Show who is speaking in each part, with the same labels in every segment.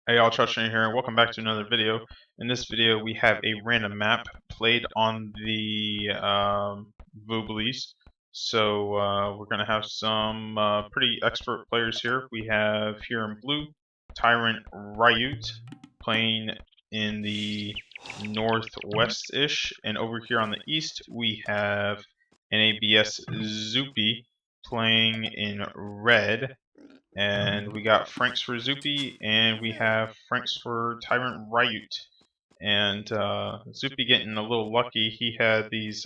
Speaker 1: Hey y'all, Chachanator here, and welcome back to another video. In this video, we have a random map played on the Vooblies. So we're going to have some pretty expert players here. We have here in blue, TyRanT RiuT playing in the northwest-ish, and over here on the east, we have NaBs Zuppi playing in red. And we got Franks for Zuppi, and we have Franks for TyRanT RiuT. And Zuppi getting a little lucky. He had these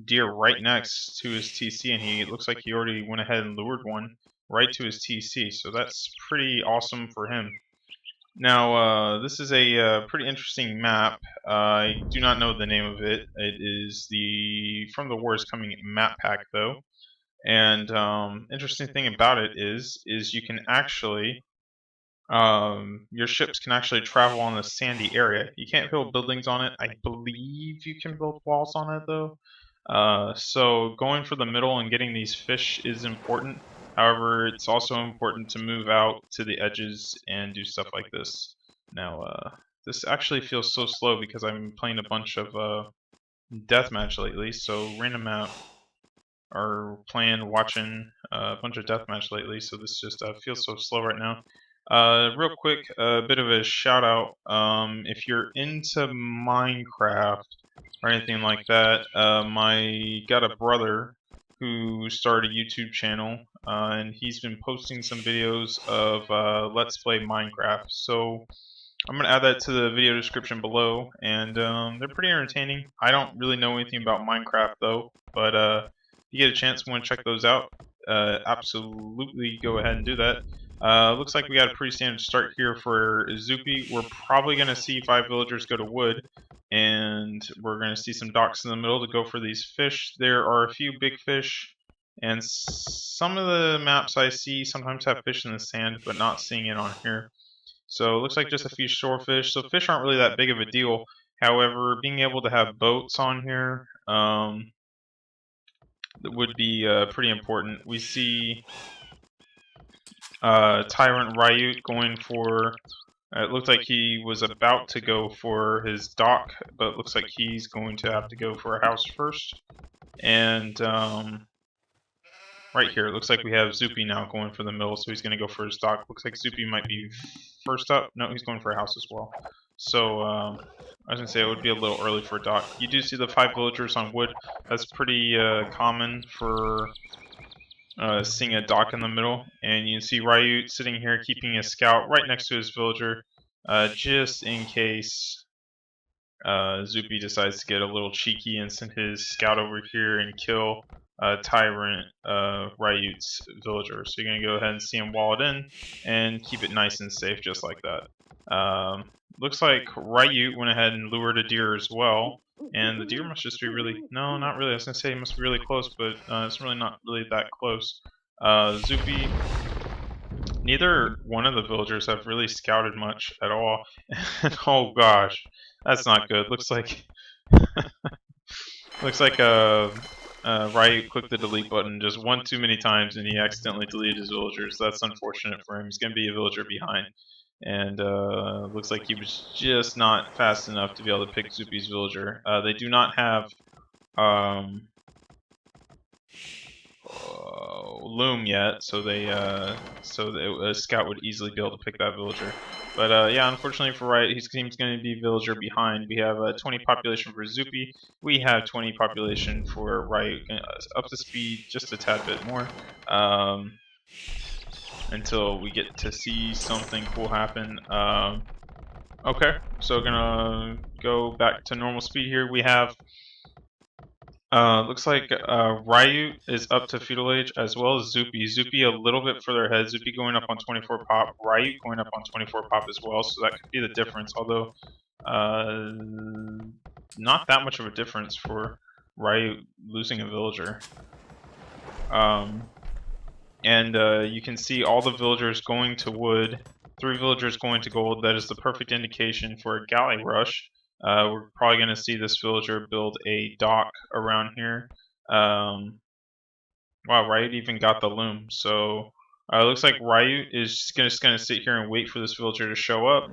Speaker 1: deer right next to his TC, and it looks like he already went ahead and lured one right to his TC. So that's pretty awesome for him. Now, this is a pretty interesting map. I do not know the name of it. It is the From the War is Coming map pack, though. And interesting thing about it is you can actually your ships can actually travel on the sandy area. You can't build buildings on it. I believe you can build walls on it though. So going for the middle and getting these fish is important. However, it's also important to move out to the edges and do stuff like this. Now, this actually feels so slow because I'm playing a bunch of deathmatch lately. So random map. Are playing, watching a bunch of deathmatch lately, so this just feels so slow right now. Real quick, a bit of a shout out. If you're into Minecraft or anything like that, got a brother who started a YouTube channel, and he's been posting some videos of Let's Play Minecraft. So I'm going to add that to the video description below, and they're pretty entertaining. I don't really know anything about Minecraft though, but if you get a chance, want to check those out, absolutely go ahead and do that. Looks like we got a pretty standard start here for Zuppi. We're probably going to see 5 villagers go to wood, and we're going to see some docks in the middle to go for these fish. There are a few big fish, and some of the maps I see sometimes have fish in the sand, but not seeing it on here. So it looks like just a few shorefish. So fish aren't really that big of a deal. However, being able to have boats on here would be pretty important. We see TyRanT RiuT going for, it looked like he was about to go for his dock, but it looks like he's going to have to go for a house first. And right here, it looks like we have Zuppi now going for the middle, so he's going to go for his dock. Looks like Zuppi might be first up. No, he's going for a house as well. So I was going to say it would be a little early for a dock. You do see the 5 villagers on wood. That's pretty common for seeing a dock in the middle. And you can see RiuT sitting here keeping a scout right next to his villager, just in case Zuppi decides to get a little cheeky and send his scout over here and kill TyRanT RiuT's villager. So you're going to go ahead and see him wall it in and keep it nice and safe just like that. Looks like RiuT went ahead and lured a deer as well. And the deer must just be really, no, not really. I was going to say it must be really close, but it's really not really that close. Zuppi, neither one of the villagers have really scouted much at all. Oh gosh, that's not good. Looks like RiuT clicked the delete button just one too many times, and he accidentally deleted his villagers. That's unfortunate for him. He's going to be a villager behind. And looks like he was just not fast enough to be able to pick Zuppi's villager. They do not have loom yet, so a scout would easily be able to pick that villager. But yeah, unfortunately for RiuT, his team's going to be villager behind. We have 20 population for Zuppi. We have 20 population for RiuT, up to speed just a tad bit more. Until we get to see something cool happen. Okay, so gonna go back to normal speed here. We have, looks like RiuT is up to feudal age as well as Zuppi. Zuppi a little bit further ahead. Zuppi going up on 24 pop. RiuT going up on 24 pop as well. So that could be the difference. Although not that much of a difference for RiuT losing a villager. And you can see all the villagers going to wood, 3 villagers going to gold. That is the perfect indication for a galley rush. We're probably going to see this villager build a dock around here. Wow, RiuT even got the loom. So Looks like RiuT is just gonna sit here and wait for this villager to show up.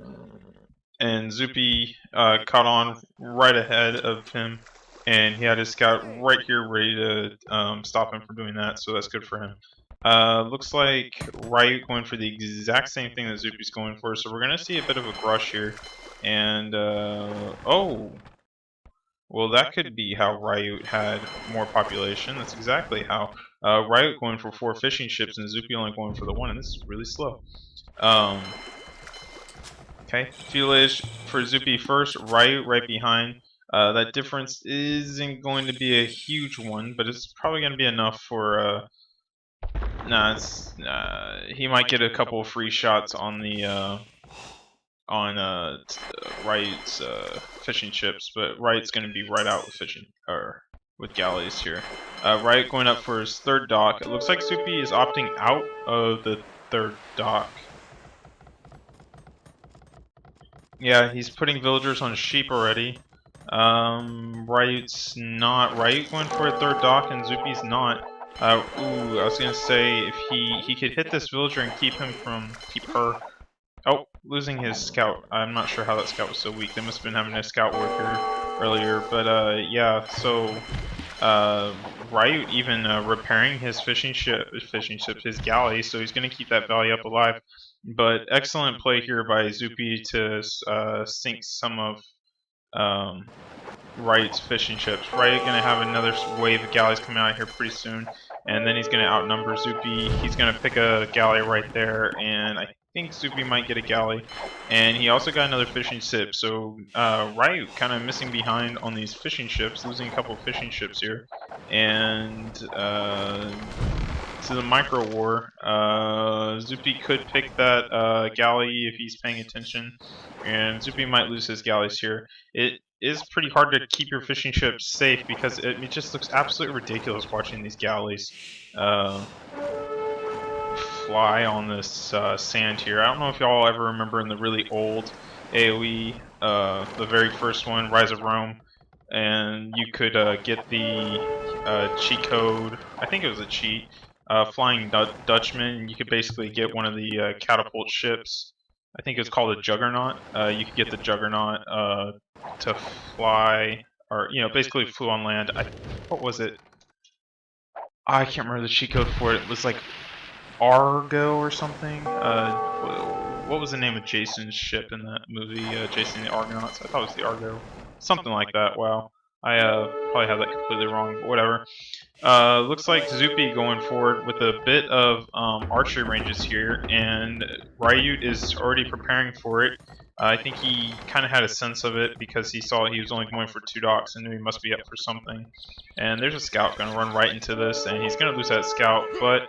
Speaker 1: And Zuppi caught on right ahead of him, and he had his scout right here ready to stop him from doing that, so that's good for him. Looks like RiuT going for the exact same thing that Zuppi's going for, so we're going to see a bit of a rush here. And, oh! Well, that could be how RiuT had more population. That's exactly how. RiuT going for 4 fishing ships, and Zuppi only going for the 1, and this is really slow. Okay, fuelage for Zuppi first, RiuT right behind. That difference isn't going to be a huge one, but it's probably going to be enough for. He might get a couple of free shots on the RiuT's fishing ships, but RiuT's going to be right out with fishing or with galleys here. RiuT going up for his 3rd dock. It looks like Zuppi is opting out of the 3rd dock. Yeah, he's putting villagers on sheep already. RiuT's not. RiuT going for a 3rd dock, and Zuppi's not. Ooh, I was gonna say if he could hit this villager and keep her. Oh, losing his scout. I'm not sure how that scout was so weak. They must have been having a scout work here earlier. But yeah. So RiuT even repairing his fishing ships, his galley. So he's gonna keep that valley up alive. But excellent play here by Zuppi to sink some of RiuT's fishing ships. RiuT gonna have another wave of galleys coming out here pretty soon, and then he's gonna outnumber Zuppi. He's gonna pick a galley right there, and I think Zuppi might get a galley. And he also got another fishing ship, so RiuT kind of missing behind on these fishing ships, losing a couple of fishing ships here. And to the micro war, Zuppi could pick that galley if he's paying attention, and Zuppi might lose his galleys here. It is pretty hard to keep your fishing ships safe because it just looks absolutely ridiculous watching these galleys fly on this sand here. I don't know if y'all ever remember in the really old AoE, the very first one, Rise of Rome, and you could get the cheat code. I think it was a cheat. Flying Dutchman. You could basically get one of the catapult ships. I think it's called a Juggernaut. You could get the Juggernaut to fly, or basically flew on land. What was it? I can't remember the cheat code for it. It was like Argo or something. What was the name of Jason's ship in that movie? Jason the Argonauts. I thought it was the Argo. Something like that. Wow. I probably have that completely wrong, but whatever. Looks like Zuppi going forward with a bit of archery ranges here, and RiuT is already preparing for it. I think he kind of had a sense of it because he saw he was only going for 2 docks and knew he must be up for something. And there's a scout going to run right into this, and he's going to lose that scout, but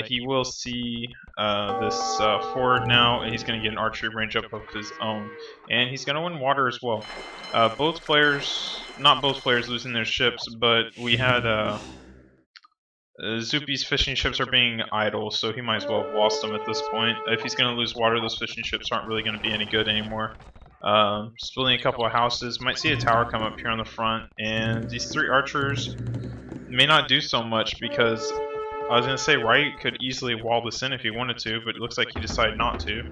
Speaker 1: he will see this forward now, and he's going to get an archery range up of his own. And he's going to win water as well. Not both players losing their ships, but we had Zuppi's fishing ships are being idle, so he might as well have lost them at this point. If he's going to lose water, those fishing ships aren't really going to be any good anymore. Just building a couple of houses. Might see a tower come up here on the front, and these 3 archers may not do so much because I was going to say RiuT could easily wall this in if he wanted to, but it looks like he decided not to.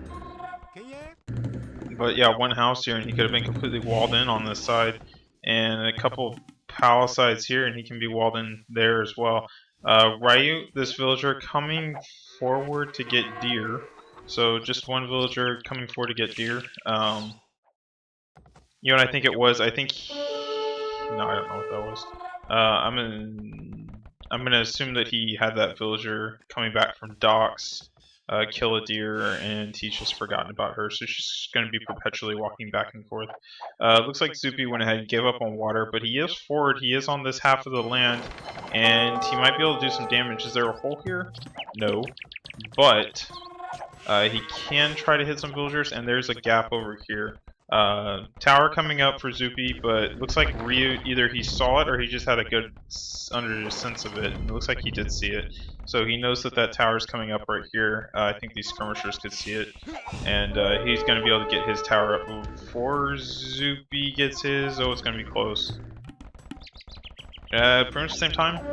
Speaker 1: But yeah, 1 house here, and he could have been completely walled in on this side, and a couple palisades here, and he can be walled in there as well. RiuT, this villager, coming forward to get deer. So just 1 villager coming forward to get deer. You know what I think it was? I think no, I don't know what that was. I'm gonna assume that he had that villager coming back from docks, kill a deer, and he's just forgotten about her, so she's gonna be perpetually walking back and forth. Looks like Zuppi went ahead and gave up on water, but he is forward, he is on this half of the land, and he might be able to do some damage. Is there a hole here? No. But he can try to hit some villagers, and there's a gap over here. Tower coming up for Zuppi, but it looks like RiuT, either he saw it or he just had a good under sense of it. It looks like he did see it. So he knows that that tower is coming up right here. I think these skirmishers could see it. And he's going to be able to get his tower up before Zuppi gets his. Oh, it's going to be close. Pretty much the same time?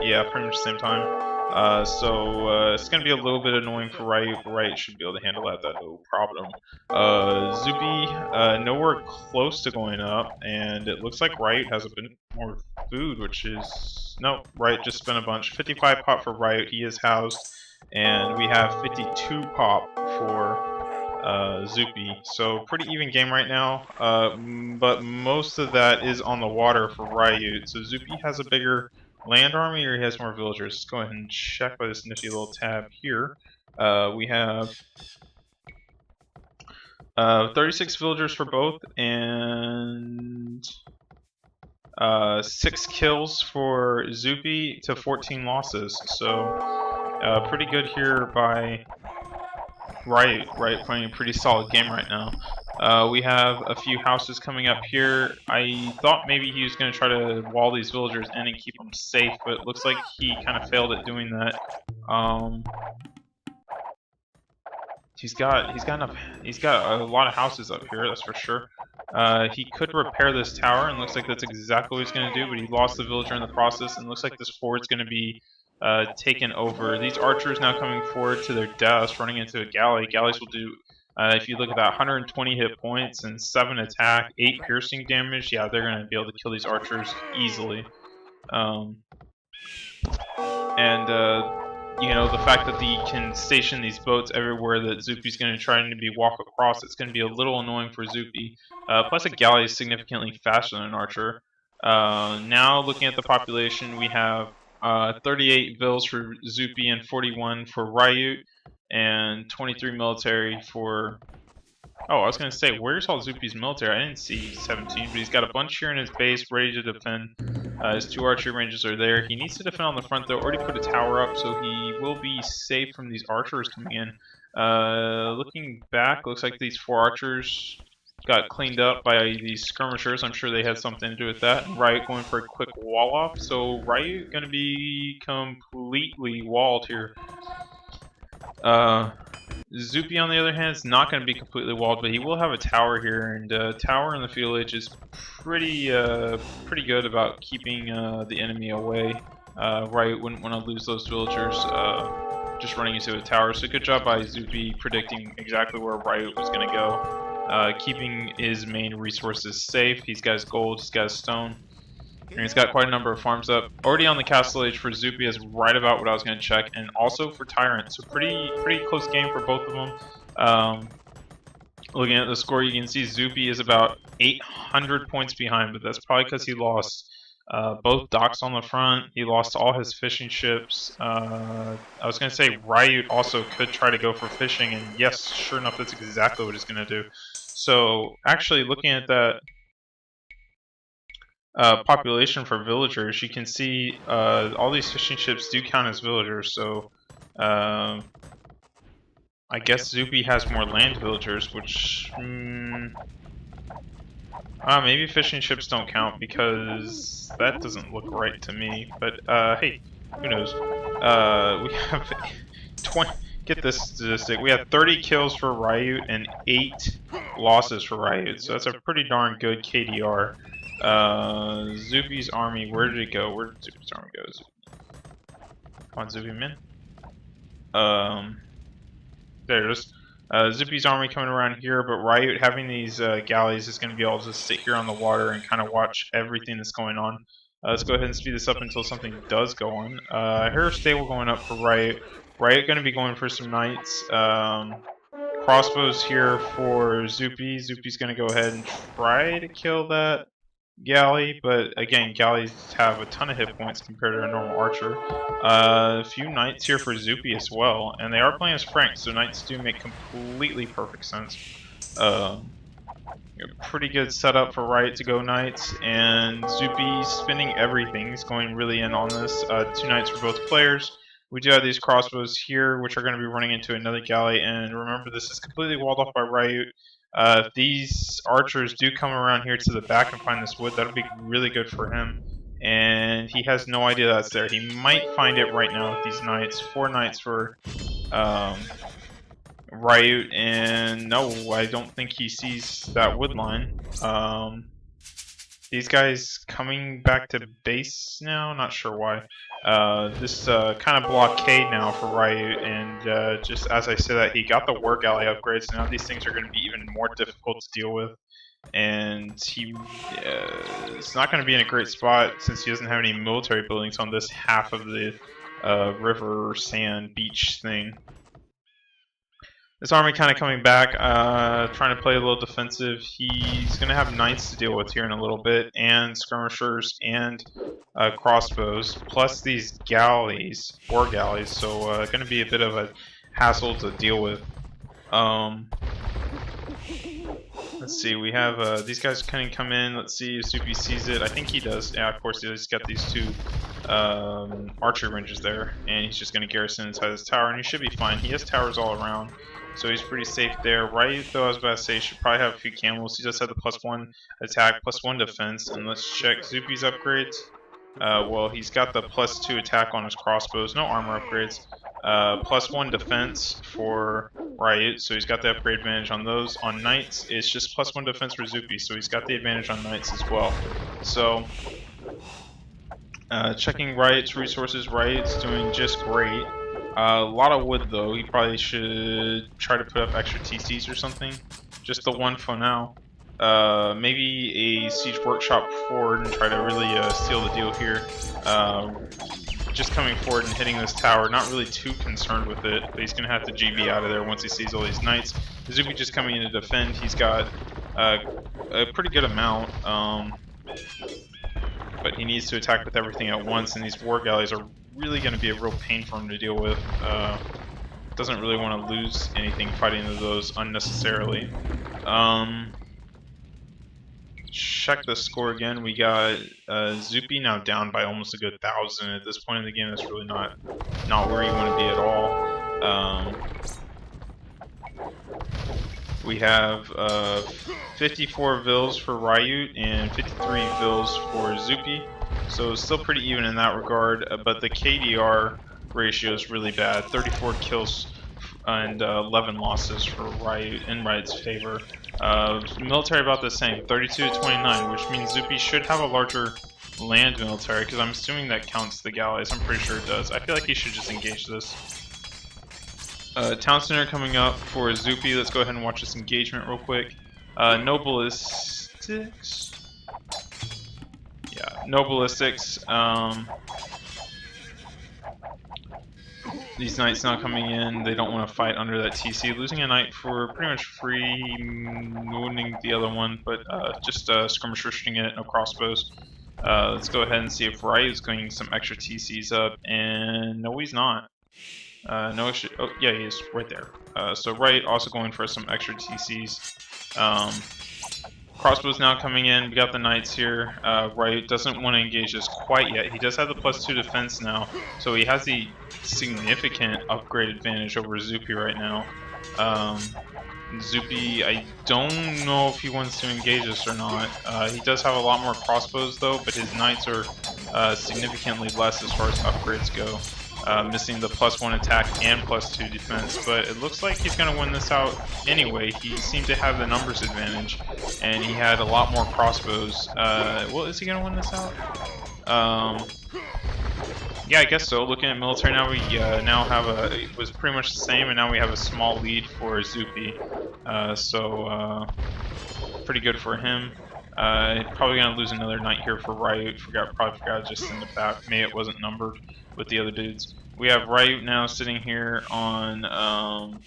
Speaker 1: Yeah, pretty much the same time. So it's going to be a little bit annoying for RiuT, but RiuT should be able to handle that no problem. Zuppi, nowhere close to going up, and it looks like RiuT has a bit more food, which is... No, RiuT just spent a bunch. 55 pop for RiuT, he is housed, and we have 52 pop for Zuppi. So pretty even game right now, but most of that is on the water for RiuT. So Zuppi has a bigger land army, or he has more villagers. Let's go ahead and check by this nifty little tab here. We have 36 villagers for both, and 6 kills for Zuppi to 14 losses. So pretty good here by RiuT playing a pretty solid game right now. We have a few houses coming up here. I thought maybe he was going to try to wall these villagers in and keep them safe, but it looks like he kind of failed at doing that. He's got a lot of houses up here, that's for sure. He could repair this tower, and looks like that's exactly what he's going to do, but he lost the villager in the process, and looks like this fort's going to be taken over. These archers now coming forward to their deaths, running into a galley. Galleys will do, if you look at that, 120 hit points and 7 attack, 8 piercing damage. Yeah, they're going to be able to kill these archers easily. You know, the fact that he can station these boats everywhere that Zuppi's going to try to walk across, it's going to be a little annoying for Zuppi. Plus a galley is significantly faster than an archer. Now looking at the population, we have 38 vills for Zuppi and 41 for RiuT, and 23 military for... Oh, I was going to say, where's all Zuppi's military? I didn't see 17, but he's got a bunch here in his base ready to defend. His 2 archery ranges are there. He needs to defend on the front, though. Already put a tower up, so he will be safe from these archers coming in. Looking back, looks like these 4 archers got cleaned up by these skirmishers. I'm sure they had something to do with that. RiuT going for a quick wall off, so RiuT going to be completely walled here. Zuppi, on the other hand, is not going to be completely walled, but he will have a tower here, and tower in the field edge is pretty good about keeping the enemy away. RiuT wouldn't want to lose those villagers just running into a tower, so good job by Zuppi predicting exactly where RiuT was going to go, keeping his main resources safe. He's got his gold, he's got his stone. And he's got quite a number of farms up. Already on the castle age for Zuppi is right about what I was going to check, and also for TyRanT. So pretty close game for both of them. Looking at the score, you can see Zuppi is about 800 points behind, but that's probably because he lost both docks on the front. He lost all his fishing ships. I was going to say RiuT also could try to go for fishing, and yes, sure enough, that's exactly what he's going to do. So actually, looking at that population for villagers, you can see all these fishing ships do count as villagers, so I guess Zuppi has more land villagers, which maybe fishing ships don't count because that doesn't look right to me, but hey, who knows. We have 20, get this statistic, we have 30 kills for RiuT and 8 losses for RiuT, so that's a pretty darn good KDR. Zuppi's army, where did it go? Where did Zuppi's army go? Come on, Zuppi, man. There it is. Zuppi's army coming around here, but RiuT having these galleys is going to be able to just sit here on the water and kind of watch everything that's going on. Let's go ahead and speed this up until something does go on. I hear a stable going up for RiuT. RiuT going to be going for some knights. Crossbows here for Zuppi. Zuppi's going to go ahead and try to kill that galley, but again, galleys have a ton of hit points compared to a normal archer. A few knights here for Zuppi as well, and they are playing as Frank, so knights do make completely perfect sense. Pretty good setup for RiuT to go knights, and Zuppi spinning everything. He's going really in on this. 2 knights for both players. We do have these crossbows here, which are going to be running into another galley, and remember, this is completely walled off by RiuT. If these archers do come around here to the back and find this wood, that'll be really good for him. And he has no idea that's there. He might find it right now with these knights. 4 knights for RiuT, and no, I don't think he sees that wood line. These guys coming back to base now, not sure why. This kind of blockade now for RiuT, and just as I said that, he got the war galley upgrades. Now these things are going to be even more difficult to deal with, and it's not going to be in a great spot since he doesn't have any military buildings on this half of the river, sand, beach thing. This army kind of coming back, trying to play a little defensive. He's going to have knights to deal with here in a little bit, and skirmishers, and crossbows, plus these galleys, war galleys, so going to be a bit of a hassle to deal with. Let's see, we have these guys kind of come in. Let's see if Zuppi sees it. I think he does. Yeah, of course he does. He's got these two archery ranges there, and he's just going to garrison inside this tower, and he should be fine. He has towers all around, so he's pretty safe there. RiuT, though, I was about to say, should probably have a few camels. He does have the +1 attack, +1 defense, and let's check Zuppi's upgrades. Well, he's got the +2 attack on his crossbows, no armor upgrades. +1 defense for RiuT, so he's got the upgrade advantage on those. On knights, it's just +1 defense for Zuppi, so he's got the advantage on knights as well. So, checking RiuT's resources, RiuT's doing just great. A lot of wood though, he probably should try to put up extra TCs or something. Just the one for now. Maybe a siege workshop forward and try to really seal the deal here. Just coming forward and hitting this tower, not really too concerned with it, but he's going to have to GB out of there once he sees all these knights. Zuppi just coming in to defend, he's got a pretty good amount, but he needs to attack with everything at once, and these war galleys are really going to be a real pain for him to deal with. Doesn't really want to lose anything fighting those unnecessarily. Check the score again. We got Zuppi now down by almost a good 1,000. At this point in the game, that's really not where you want to be at all. We have 54 vills for RiuT and 53 vills for Zuppi, so it's still pretty even in that regard, but the KDR ratio is really bad. 34 kills and 11 losses for RiuT in RiuT's favor. Military about the same, 32 to 29, which means Zuppi should have a larger land military, because I'm assuming that counts the galleys. I'm pretty sure it does. I feel like he should just engage this. Town center coming up for Zuppi. Let's go ahead and watch this engagement real quick. No ballistics. Yeah, no ballistics. These knights now coming in, they don't want to fight under that TC. Losing a knight for pretty much free, wounding the other one, but just skirmish restricting it, no crossbows. Let's go ahead and see if RiuT is going some extra TCs up, and no, he's not. No extra, oh yeah, he is right there. So RiuT also going for some extra TCs. Crossbows now coming in. We got the knights here. RiuT doesn't want to engage this quite yet. He does have the +2 defense now, so he has the significant upgrade advantage over Zuppi right now. Zuppi, I don't know if he wants to engage us or not. He does have a lot more crossbows though, but his knights are significantly less as far as upgrades go. Missing the +1 attack and +2 defense, but it looks like he's going to win this out anyway. He seemed to have the numbers advantage, and he had a lot more crossbows. Well, is he going to win this out? Yeah, I guess so. Looking at military now, we now have it was pretty much the same, and now we have a small lead for Zuppi. So pretty good for him. Probably gonna lose another knight here for RiuT. Probably forgot to just send it back. Maybe it wasn't numbered with the other dudes. We have RiuT now sitting here on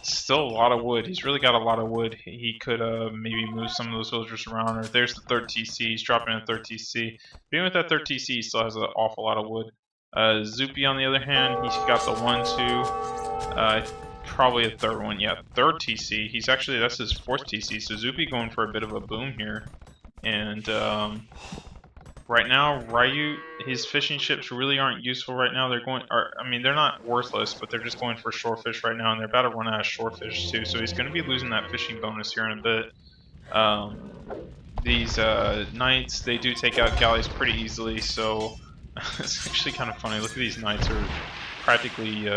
Speaker 1: still a lot of wood. He's really got a lot of wood. He could maybe move some of those villagers around. Or there's the 3rd TC. He's dropping a 3rd TC. But even with that 3rd TC, he still has an awful lot of wood. Zuppi, on the other hand, he's got the 1, 2. Probably a 3rd one, yeah, 3rd TC. He's actually, that's his 4th TC, so Zuppi going for a bit of a boom here. And right now, RiuT, his fishing ships really aren't useful right now. They're going, I mean, they're not worthless, but they're just going for shorefish right now, and they're about to run out of shorefish too, so he's going to be losing that fishing bonus here in a bit. These knights, they do take out galleys pretty easily, so it's actually kind of funny. Look at these knights are practically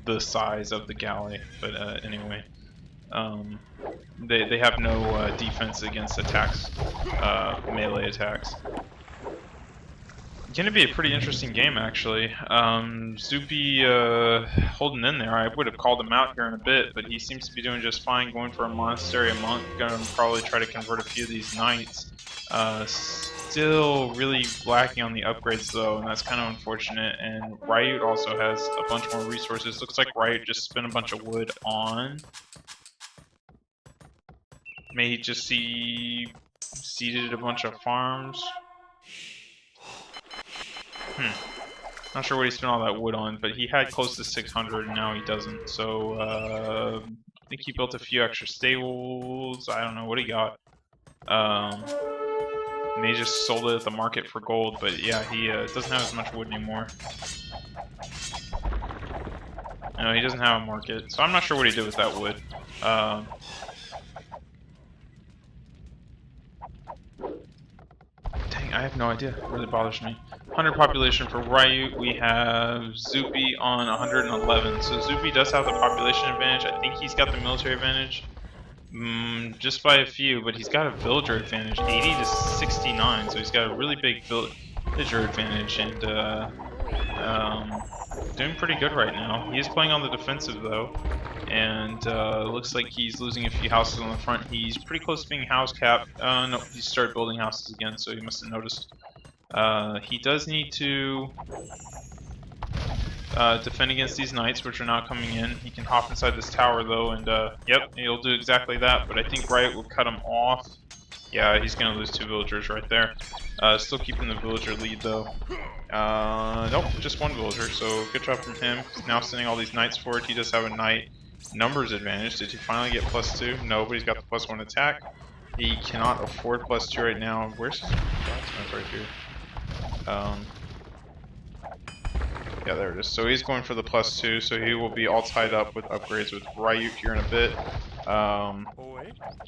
Speaker 1: the size of the galley, but anyway, they have no defense against attacks, melee attacks. Gonna be a pretty interesting game, actually. Zuppi holding in there. I would have called him out here in a bit, but he seems to be doing just fine, going for a monastery, a monk. Gonna probably try to convert a few of these knights. Still really lacking on the upgrades, though, and that's kind of unfortunate. And RiuT also has a bunch more resources. Looks like RiuT just spent a bunch of wood on... May he just seeded a bunch of farms. Not sure what he spent all that wood on, but he had close to 600 and now he doesn't. So, I think he built a few extra stables. I don't know what he got. And he just sold it at the market for gold, but yeah, he doesn't have as much wood anymore. No, he doesn't have a market, so I'm not sure what he did with that wood. Dang, I have no idea. It really bothers me. 100 population for RiuT. We have Zuppi on 111. So Zuppi does have the population advantage. I think he's got the military advantage. Just by a few, but he's got a villager advantage, 80 to 69. So he's got a really big villager advantage, and doing pretty good right now. He is playing on the defensive though, and looks like he's losing a few houses on the front. He's pretty close to being house capped. No, he started building houses again, so he must have noticed. He does need to defend against these knights, which are not coming in. He can hop inside this tower though, and yep, he'll do exactly that. But I think RiuT will cut him off. Yeah, he's gonna lose 2 villagers right there. Still keeping the villager lead though. Nope, just 1 villager, so good job from him. He's now sending all these knights forward. He does have a knight numbers advantage. Did he finally get +2? No, but he's got the +1 attack. He cannot afford +2 right now. Where's his blacksmith? Right here. Yeah, there it is. So he's going for the +2, so he will be all tied up with upgrades with RiuT here in a bit.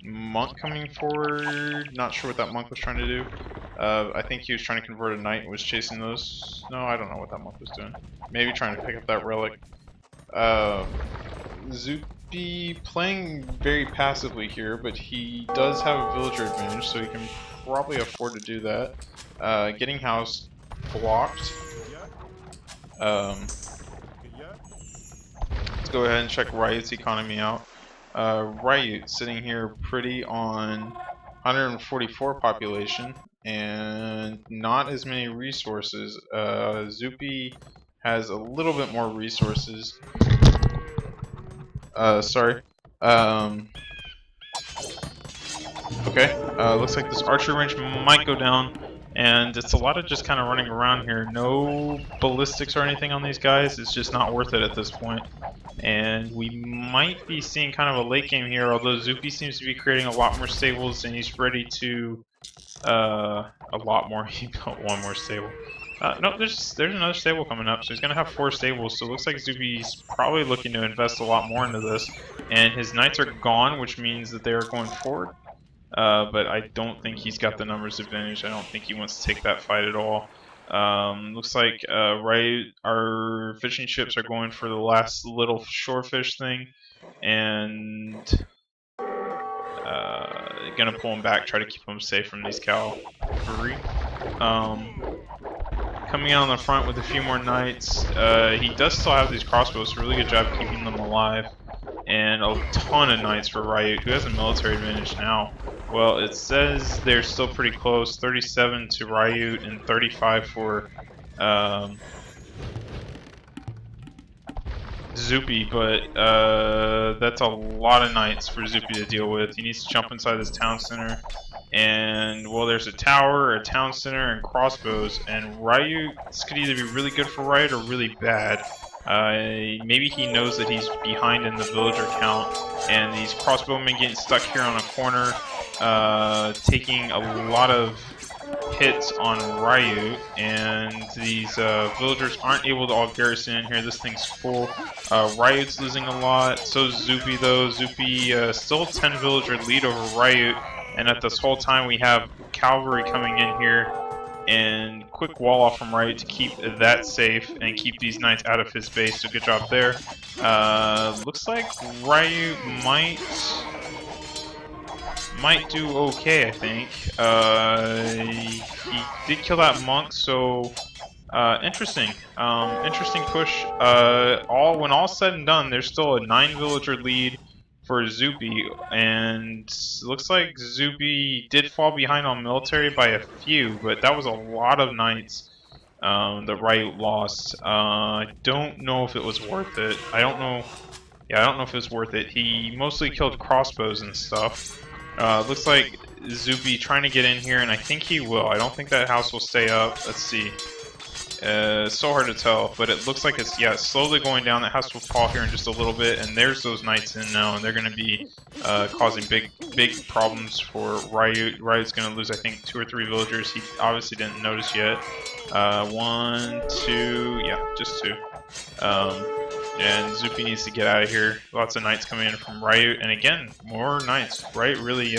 Speaker 1: Monk coming forward. Not sure what that monk was trying to do. I think he was trying to convert a knight and was chasing those. No, I don't know what that monk was doing. Maybe trying to pick up that relic. Zuppi playing very passively here, but he does have a villager advantage, so he can probably afford to do that. Getting house blocked. Let's go ahead and check RiuT's economy out. RiuT sitting here pretty on 144 population and not as many resources. Zuppi has a little bit more resources. Sorry. Okay, looks like this archery range might go down. And it's a lot of just kind of running around here. No ballistics or anything on these guys. It's just not worth it at this point. And we might be seeing kind of a late game here, although Zuppi seems to be creating a lot more stables, and he's ready to... a lot more. He built 1 more stable. No, there's another stable coming up, so he's going to have 4 stables. So it looks like Zuppi's probably looking to invest a lot more into this. And his knights are gone, which means that they are going forward. But I don't think he's got the numbers advantage. I don't think he wants to take that fight at all. Looks like our fishing ships are going for the last little shorefish thing, and gonna pull him back, try to keep him safe from these cavalry. Coming out on the front with a few more knights. He does still have these crossbows, so really good job keeping them alive. And a ton of knights for RiuT, who has a military advantage now. Well, it says they're still pretty close, 37 to RiuT and 35 for Zuppi, but that's a lot of knights for Zuppi to deal with. He needs to jump inside this town center, and well, there's a tower, a town center, and crossbows, and RiuT, this could either be really good for RiuT or really bad. Maybe he knows that he's behind in the villager count, and these crossbowmen getting stuck here on a corner, taking a lot of hits on RiuT, and these villagers aren't able to all garrison in here. This thing's full. RiuT's losing a lot, so Zuppi though. Zuppi still 10 villager lead over RiuT, and at this whole time we have cavalry coming in here, and quick wall off from RiuT to keep that safe and keep these knights out of his base, so good job there. Looks like RiuT might do okay, I think. He did kill that monk, so Interesting. Interesting push. When all's said and done, there's still a 9 villager lead for Zuppi, and looks like Zuppi did fall behind on military by a few, but that was a lot of knights that RiuT lost. I don't know if it was worth it. I don't know. Yeah, I don't know if it was worth it. He mostly killed crossbows and stuff. Looks like Zuppi trying to get in here, and I think he will. I don't think that house will stay up. Let's see. It's so hard to tell, but it looks like it's, yeah, slowly going down. That house will fall here in just a little bit, and there's those knights in now, and they're going to be causing big problems for RiuT. RiuT's going to lose, I think, 2 or 3 villagers. He obviously didn't notice yet. 1, 2, yeah, just 2. And Zuppi needs to get out of here. Lots of knights coming in from RiuT, and again, more knights. RiuT really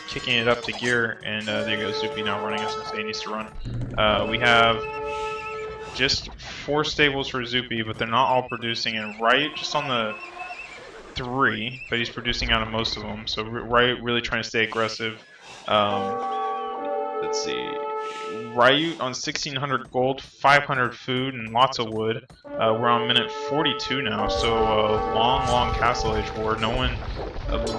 Speaker 1: kicking it up to gear, and there you go, Zuppi now running. I was going to say he needs to run. We have just 4 stables for Zuppi, but they're not all producing, and RiuT just on the 3, but he's producing out of most of them, so RiuT really trying to stay aggressive. Let's see, RiuT on 1600 gold, 500 food, and lots of wood. We're on minute 42 now, so long Castle Age war. No one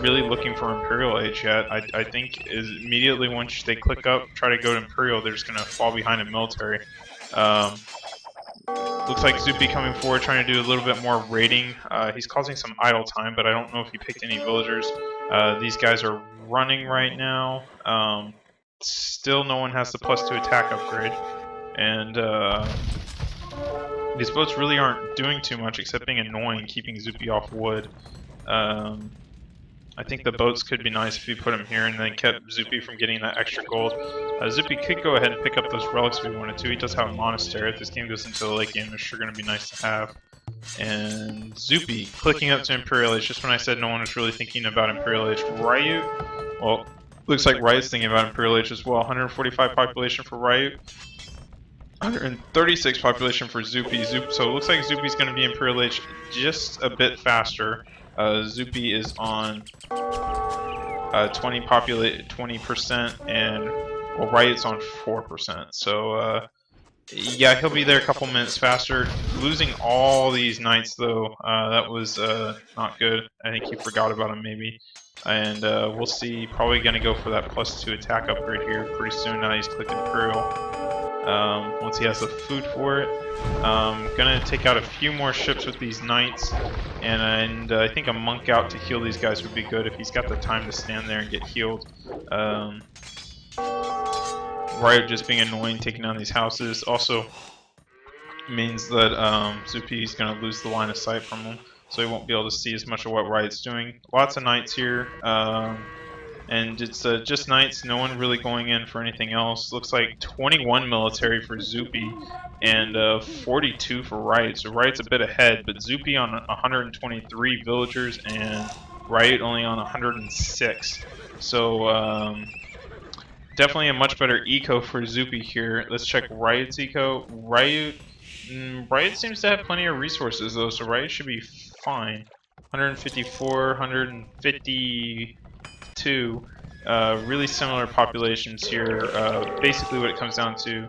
Speaker 1: really looking for Imperial Age yet. I think is immediately once they click up, try to go to Imperial, they're just going to fall behind in military. Looks like Zuppi coming forward, trying to do a little bit more raiding. He's causing some idle time, but I don't know if he picked any villagers. These guys are running right now. Still no one has the +2 attack upgrade. And these boats really aren't doing too much except being annoying, keeping Zuppi off wood. I think the boats could be nice if you put them here and then kept Zuppi from getting that extra gold. Zuppi could go ahead and pick up those relics if he wanted to. He does have a monastery. If this game goes into the late game, they're sure going to be nice to have. And Zuppi clicking up to Imperial Age, just when I said no one was really thinking about Imperial Age. RiuT, well, looks like RiuT's thinking about Imperial Age as well. 145 population for RiuT. 136 population for Zuppi. So it looks like Zuppi's going to be Imperial Age just a bit faster. Zuppi is on 20%, and well, RiuT's on 4%. So yeah, he'll be there a couple minutes faster. Losing all these knights though, that was not good. I think he forgot about him maybe. And we'll see. Probably going to go for that +2 attack upgrade here pretty soon. Now he's clicked Imperial. Once he has the food for it. Gonna take out a few more ships with these knights, and I think a monk out to heal these guys would be good if he's got the time to stand there and get healed. RiuT just being annoying, taking down these houses, also means that Zuppi is gonna lose the line of sight from him, so he won't be able to see as much of what RiuT's doing. Lots of knights here. And it's just knights, no one really going in for anything else. Looks like 21 military for Zuppi and 42 for RiuT. So RiuT's a bit ahead, but Zuppi on 123 villagers and RiuT only on 106. So definitely a much better eco for Zuppi here. Let's check RiuT's eco. RiuT seems to have plenty of resources though, so RiuT should be fine. 154, 152. Really similar populations here. Basically what it comes down to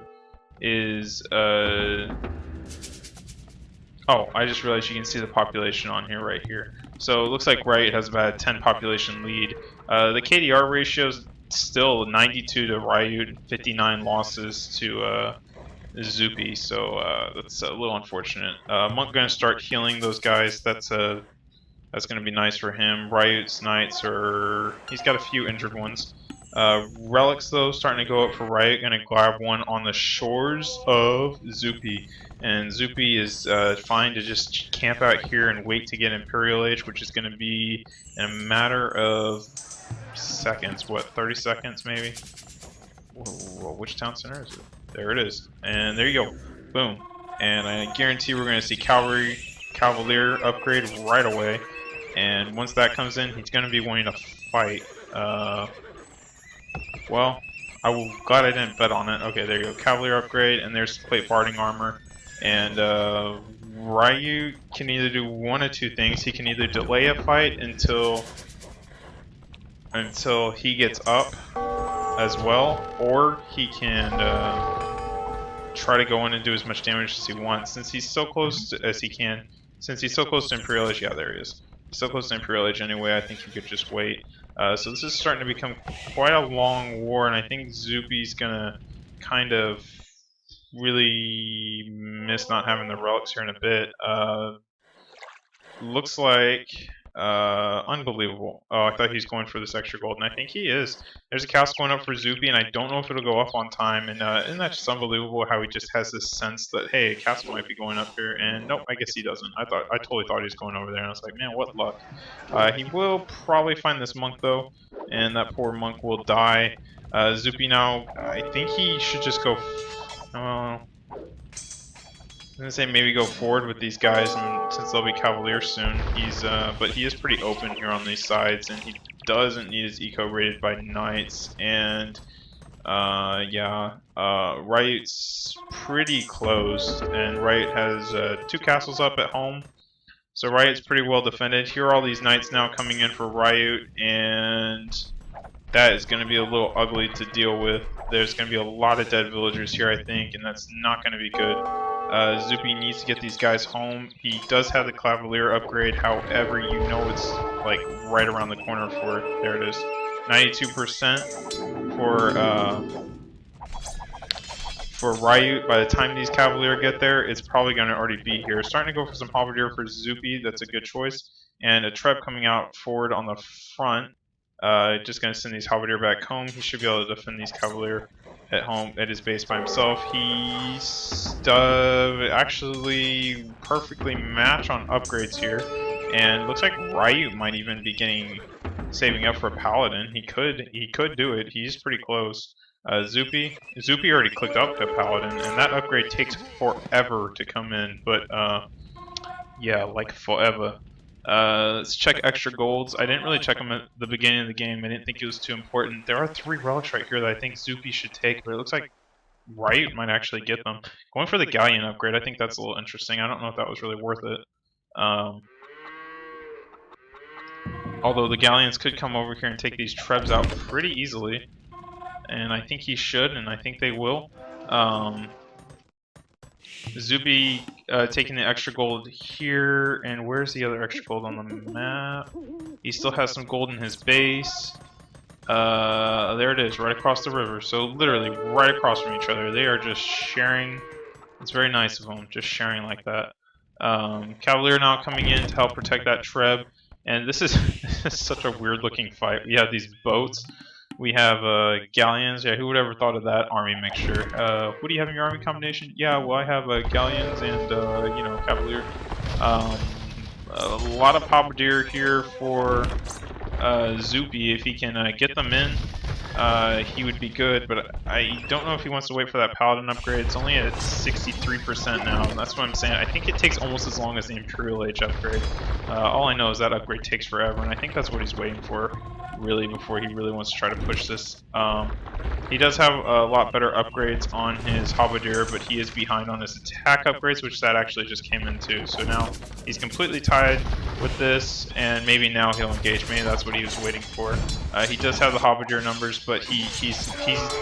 Speaker 1: is oh, I just realized you can see the population on here right here. So it looks like RiuT has about a 10 population lead. The KDR ratio is still 92 to RiuT, 59 losses to Zuppi, so that's a little unfortunate. Monk gonna start healing those guys. That's going to be nice for him. RiuT's knights he's got a few injured ones. Relics though starting to go up for RiuT. Going to grab one on the shores of Zuppi, and Zuppi is fine to just camp out here and wait to get Imperial Age, which is going to be in a matter of seconds. What, 30 seconds maybe? Whoa, which town center is it? There it is, and there you go. Boom. And I guarantee we're going to see Cavalier upgrade right away. And once that comes in, he's going to be wanting to fight. Well, I'm glad I didn't bet on it. Okay, there you go. Cavalier upgrade, and there's plate barding armor. And RiuT can either do one of two things. He can either delay a fight until he gets up as well, or he can try to go in and do as much damage as he wants. Since he's so close as he can, since he's so close to Imperial Age, yeah, there he is. He's so close to Imperial Age anyway, I think he could just wait. So this is starting to become quite a long war, and I think Zuppi's gonna kind of really miss not having the relics here in a bit. Looks like unbelievable. Oh, I thought he was going for this extra gold, and I think he is. There's a cast going up for Zuppi, and I don't know if it'll go up on time. And isn't that just unbelievable how he just has this sense that, hey, a cast might be going up here, and nope, I guess he doesn't. I totally thought he was going over there, and I was like, man, what luck. He will probably find this monk though, and that poor monk will die. Zuppi now, I think he should just go. I'm gonna say maybe go forward with these guys, and since they'll be Cavalier soon, but he is pretty open here on these sides, and he doesn't need his eco rated by knights, and yeah, RiuT's pretty close, and RiuT has 2 castles up at home, so RiuT's pretty well defended. Here are all these knights now coming in for RiuT, and that is going to be a little ugly to deal with. There's going to be a lot of dead villagers here, I think, and that's not going to be good. Zuppi needs to get these guys home. He does have the Cavalier upgrade, however, you know it's like right around the corner for it. There it is. 92% for RiuT. By the time these Cavalier get there, it's probably going to already be here. Starting to go for some Halberdier for Zuppi. That's a good choice. And a Treb coming out forward on the front. Just going to send these Halberdier back home. He should be able to defend these Cavalier at home at his base by himself. He's actually perfectly match on upgrades here, and looks like RiuT might even be saving up for a Paladin. He could do it. He's pretty close. Zuppi already clicked up to Paladin, and that upgrade takes forever to come in. But yeah, like forever. Let's check extra golds. I didn't really check them at the beginning of the game. I didn't think it was too important. There are 3 relics right here that I think Zuppi should take, but it looks like RiuT might actually get them. Going for the Galleon upgrade, I think that's a little interesting. I don't know if that was really worth it. Although the Galleons could come over here and take these Trebs out pretty easily. And I think he should, and I think they will. Zuppi taking the extra gold here, and where's the other extra gold on the map? He still has some gold in his base. There it is, right across the river. So literally right across from each other. They are just sharing. It's very nice of them, just sharing like that. Cavalier now coming in to help protect that Treb. And this is such a weird looking fight. We have these boats. We have galleons. Yeah, who would ever thought of that army mixture? What do you have in your army combination? Yeah, well, I have galleons and you know, Cavalier. A lot of Halberdier here for Zuppi. If he can get them in, he would be good. But I don't know if he wants to wait for that Paladin upgrade. It's only at 63% now, and that's what I'm saying. I think it takes almost as long as the Imperial Age upgrade. All I know is that upgrade takes forever, and I think that's what he's waiting for, really, before he really wants to try to push this. He does have a lot better upgrades on his Halberdier, but he is behind on his attack upgrades, which that actually just came in too. So now he's completely tied with this, and maybe now he'll engage. Maybe that's what he was waiting for. He does have the Halberdier numbers, but he's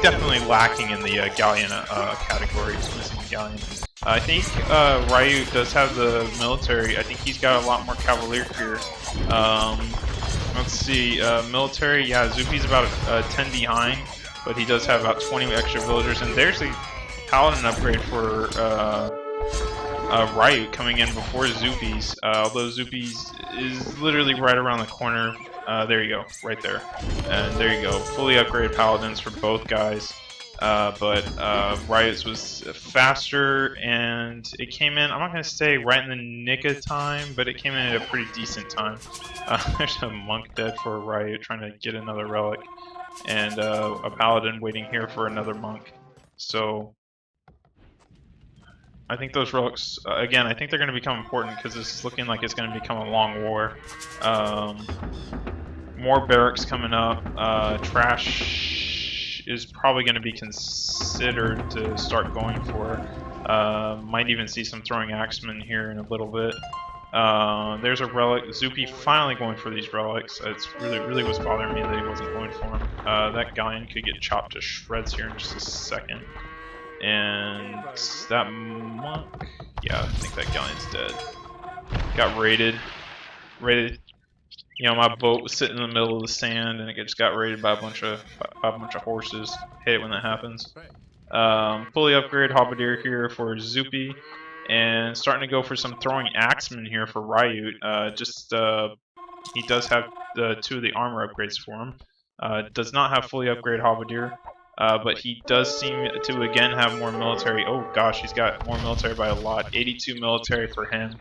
Speaker 1: definitely lacking in the Galleon category. He's missing the Galleon. I think RiuT does have the military. I think he's got a lot more Cavalier here. Let's see, military, yeah, Zuppi's about 10 behind, but he does have about 20 extra villagers, and there's the Paladin upgrade for RiuT coming in before Zuppi's, although Zuppi's is literally right around the corner. There you go, right there. And there you go, fully upgraded Paladins for both guys. But RiuT's was faster, and it came in, I'm not going to say right in the nick of time, but it came in at a pretty decent time. There's a monk dead for RiuT trying to get another relic, and a paladin waiting here for another monk. So I think those relics, again, I think they're going to become important because this is looking like it's going to become a long war. More barracks coming up. Trash is probably going to be considered to start going for. Might even see some throwing axemen here in a little bit. There's a relic. Zuppi finally going for these relics. It's really was bothering me that he wasn't going for them. That galleon could get chopped to shreds here in just a second. And that monk, yeah, I think that galleon's dead. Got raided. You know, my boat was sitting in the middle of the sand, and it just got raided by a bunch of horses. Hate it when that happens. Fully upgraded halberdier here for Zuppi, and starting to go for some throwing axemen here for RiuT. He does have two of the armor upgrades for him. Does not have fully upgraded halberdier, but he does seem to again have more military. Oh gosh, he's got more military by a lot. 82 military for him.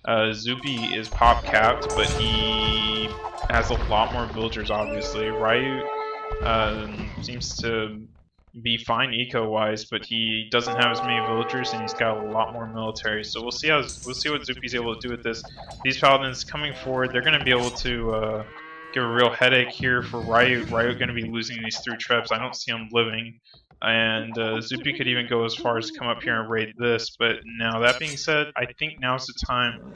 Speaker 1: Zuppi is pop capped, but he has a lot more villagers, obviously. RiuT seems to be fine eco-wise, but he doesn't have as many villagers, and he's got a lot more military. So we'll see what Zuppi's able to do with this. These paladins coming forward, they're going to be able to give a real headache here for RiuT. RiuT going to be losing these 3 trebs. I don't see him living. And Zuppi could even go as far as to come up here and raid this, but now that being said, I think now's the time.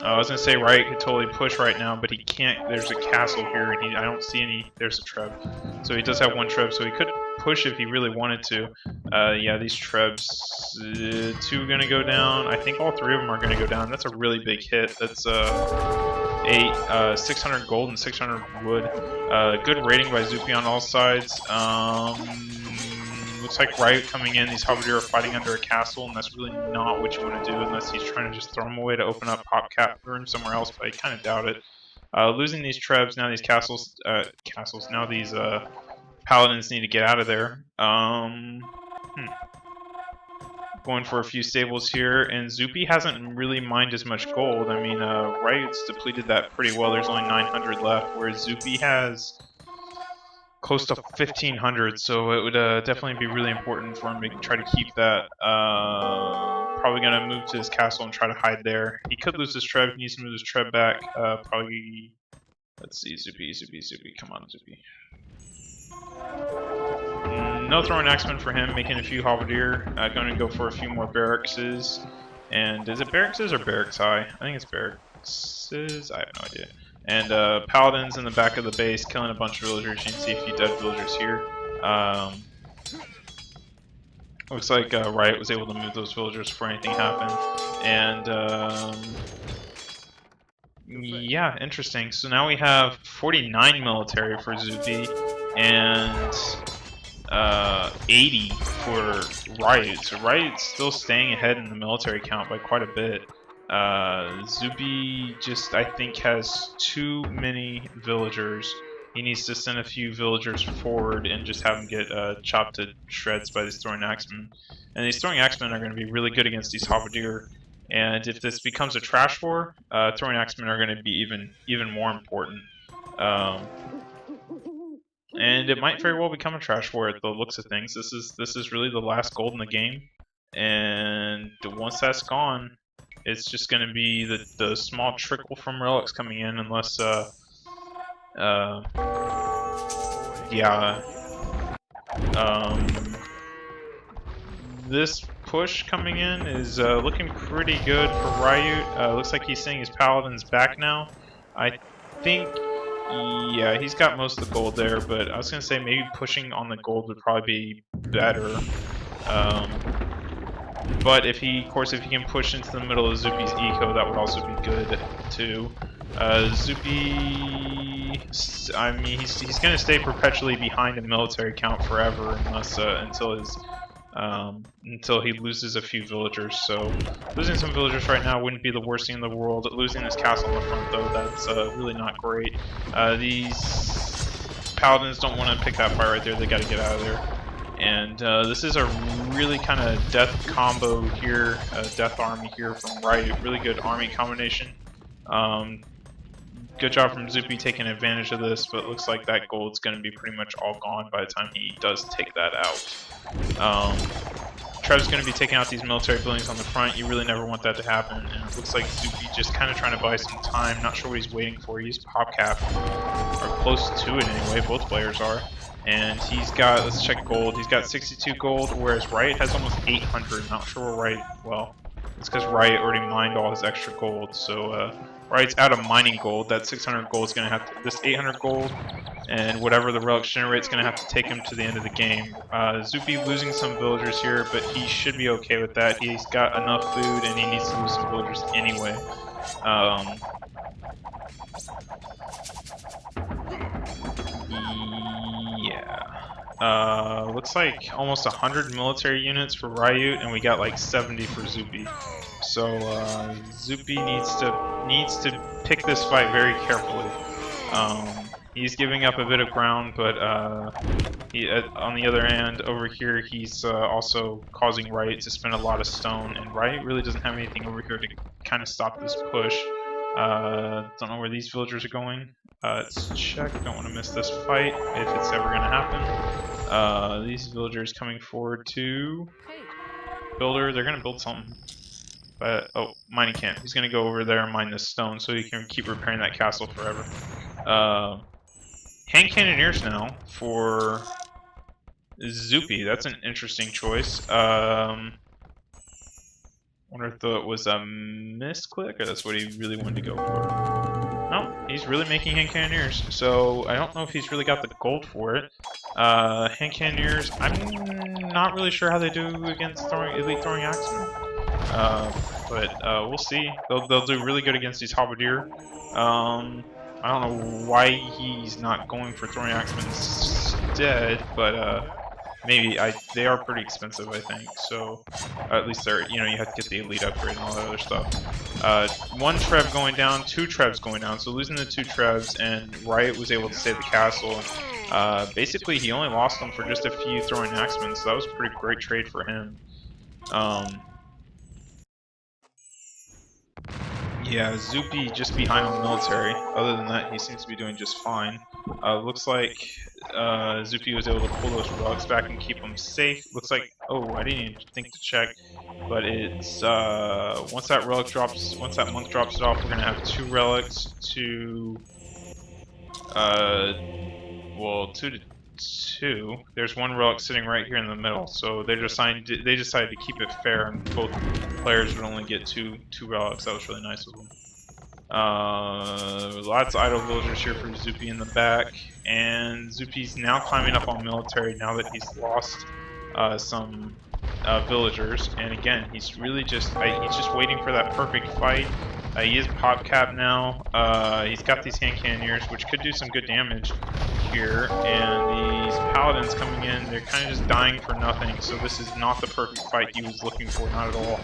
Speaker 1: I was gonna say RiuT could totally push right now, but he can't. There's a castle here, and I don't see any. There's a treb, so he does have 1 treb, so he could push if he really wanted to. Yeah, these trebs, 2 gonna go down. I think all 3 of them are gonna go down. That's a really big hit. That's 600 gold and 600 wood. Good rating by Zuppi on all sides. Looks like RiuT coming in, these halberdier are fighting under a castle, and that's really not what you want to do unless he's trying to just throw them away to open up pop cap room somewhere else, but I kind of doubt it. Losing these trebs, now these now these paladins need to get out of there. Going for a few stables here, and Zuppi hasn't really mined as much gold. I mean, RiuT's depleted that pretty well. There's only 900 left, whereas Zuppi has close to 1,500, so it would definitely be really important for him to try to keep that. Probably going to move to his castle and try to hide there. He could lose his treb. He needs to move his treb back. Probably, let's see, Zuppi, come on, Zuppi. No throwing axemen for him, making a few halberdier. Going to go for a few more barracks. And is it barracks or barracks high? I think it's barracks. I have no idea. And paladins in the back of the base, killing a bunch of villagers. You can see a few dead villagers here. Looks like RiuT was able to move those villagers before anything happened. And yeah, interesting. So now we have 49 military for Zuppi and 80 for RiuT. So RiuT's still staying ahead in the military count by quite a bit. Zuppi just, I think, has too many villagers. He needs to send a few villagers forward and just have them get chopped to shreds by these throwing axemen. And these throwing axemen are going to be really good against these halberdier. And if this becomes a trash war, throwing axemen are going to be even more important. And it might very well become a trash war at the looks of things. This is really the last gold in the game, and once that's gone, it's just going to be the small trickle from relics coming in, unless this push coming in is looking pretty good for RiuT. Looks like he's seeing his paladins back now. I think, yeah, he's got most of the gold there, but I was going to say maybe pushing on the gold would probably be better. But if he can push into the middle of Zuppi's eco, that would also be good too. Zuppi, I mean, he's going to stay perpetually behind in military count forever, unless until he loses a few villagers. So losing some villagers right now wouldn't be the worst thing in the world. Losing this castle in the front, though, that's really not great. These paladins don't want to pick that fight right there. They got to get out of there. And this is a really kind of death combo here, death army here from RiuT. Really good army combination. Good job from Zuppi taking advantage of this, but it looks like that gold's going to be pretty much all gone by the time he does take that out. Trev's going to be taking out these military buildings on the front. You really never want that to happen, and it looks like Zuppi just kind of trying to buy some time. Not sure what he's waiting for. He's pop cap, or close to it anyway. Both players are. And he's got, let's check gold, he's got 62 gold, whereas RiuT has almost 800. Not sure where RiuT, well, it's because RiuT already mined all his extra gold. So RiuT's out of mining gold. That 600 gold is going to have to, this 800 gold and whatever the relics generate is going to have to take him to the end of the game. Zuppi losing some villagers here, but he should be okay with that. He's got enough food, and he needs to lose some villagers anyway. Yeah. Looks like almost 100 military units for RiuT, and we got like 70 for Zuppi. So Zuppi needs to pick this fight very carefully. He's giving up a bit of ground, but on the other hand, over here, he's also causing RiuT to spend a lot of stone, and RiuT really doesn't have anything over here to kind of stop this push. Don't know where these villagers are going. Let's check. Don't want to miss this fight if it's ever going to happen. These villagers coming forward to builder. They're going to build something. But oh, mining camp. He's going to go over there and mine this stone so he can keep repairing that castle forever. Hand cannoneers now for Zuppi. That's an interesting choice. Wonder if it was a misclick or that's what he really wanted to go for. No, he's really making hand cannoneers. So I don't know if he's really got the gold for it. Hand cannoneers, I'm not really sure how they do against elite throwing axemen. But we'll see. They'll do really good against these halberdier. I don't know why he's not going for throwing axemen instead, but maybe they are pretty expensive, I think. So at least they're, you have to get the elite upgrade and all that other stuff. One Trev going down, two Trevs going down. So losing the two Trevs, and RiuT was able to save the castle. Basically, he only lost them for just a few throwing axemen, so that was a pretty great trade for him. Yeah, Zuppi just behind on military. Other than that, he seems to be doing just fine. Looks like Zuppi was able to pull those relics back and keep them safe. Looks like, oh, I didn't even think to check, but it's once that monk drops it off, we're gonna have two relics to well, 2 to 2. There's one relic sitting right here in the middle, so they decided to keep it fair, and both players would only get two relics. That was really nice of them. Lots of idle villagers here for Zuppi in the back, and Zuppi's now climbing up on military now that he's lost some villagers. And again, he's really just waiting for that perfect fight. He is pop cap now. He's got these hand cannoneers, which could do some good damage here. And these paladins coming in, they're kind of just dying for nothing. So this is not the perfect fight he was looking for, not at all.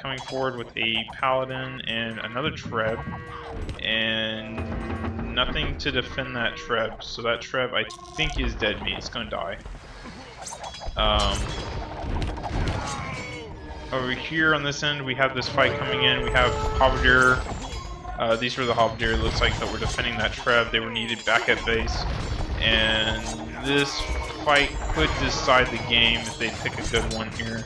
Speaker 1: Coming forward with a paladin and another Treb, and nothing to defend that Treb. So that Treb, I think, is dead meat. It's gonna die. Over here on this end, we have this fight coming in. We have halberdier. These were the halberdier. It looks like that we're defending that Treb. They were needed back at base, and this fight could decide the game if they pick a good one here.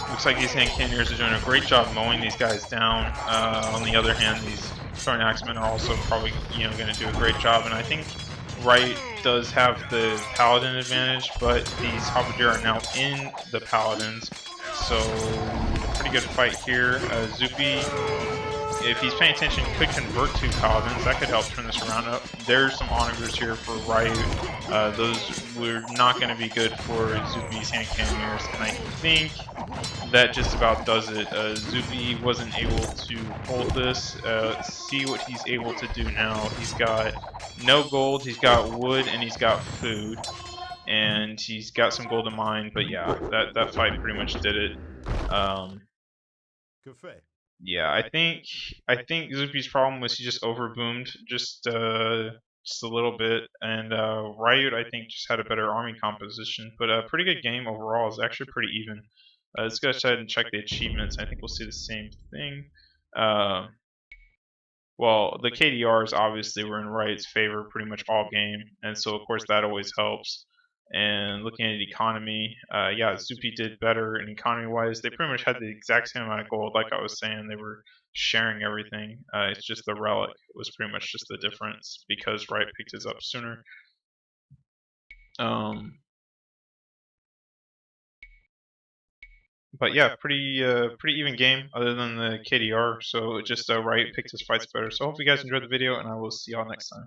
Speaker 1: Looks like these hand cannoneers are doing a great job mowing these guys down. On the other hand, these throwing axemen are also probably going to do a great job, and I think RiuT does have the paladin advantage, but these halberdier are now in the paladins, so pretty good fight here. Zuppi, if he's paying attention, could convert to paladins. That could help turn this around up. There's some onagers here for RiuT. Those were not going to be good for Zuppi's hand cannoneers, and I think that just about does it. Zuppi wasn't able to hold this. Let's see what he's able to do now. He's got no gold, he's got wood, and he's got food. And he's got some gold to mine, but yeah, that fight pretty much did it. Yeah, I think Zuppi's problem was he just overboomed just a little bit, and RiuT, I think, just had a better army composition, but a pretty good game overall. Is actually pretty even. Let's go ahead and check the achievements. I think we'll see the same thing. Well, the KDRs obviously were in RiuT's favor pretty much all game, and so of course that always helps. And looking at economy, yeah, Zuppi did better in economy-wise. They pretty much had the exact same amount of gold, like I was saying. They were sharing everything. It's just the relic was pretty much just the difference because RiuT picked his up sooner. but yeah, pretty even game other than the KDR. So just RiuT picked his fights better. So I hope you guys enjoyed the video, and I will see y'all next time.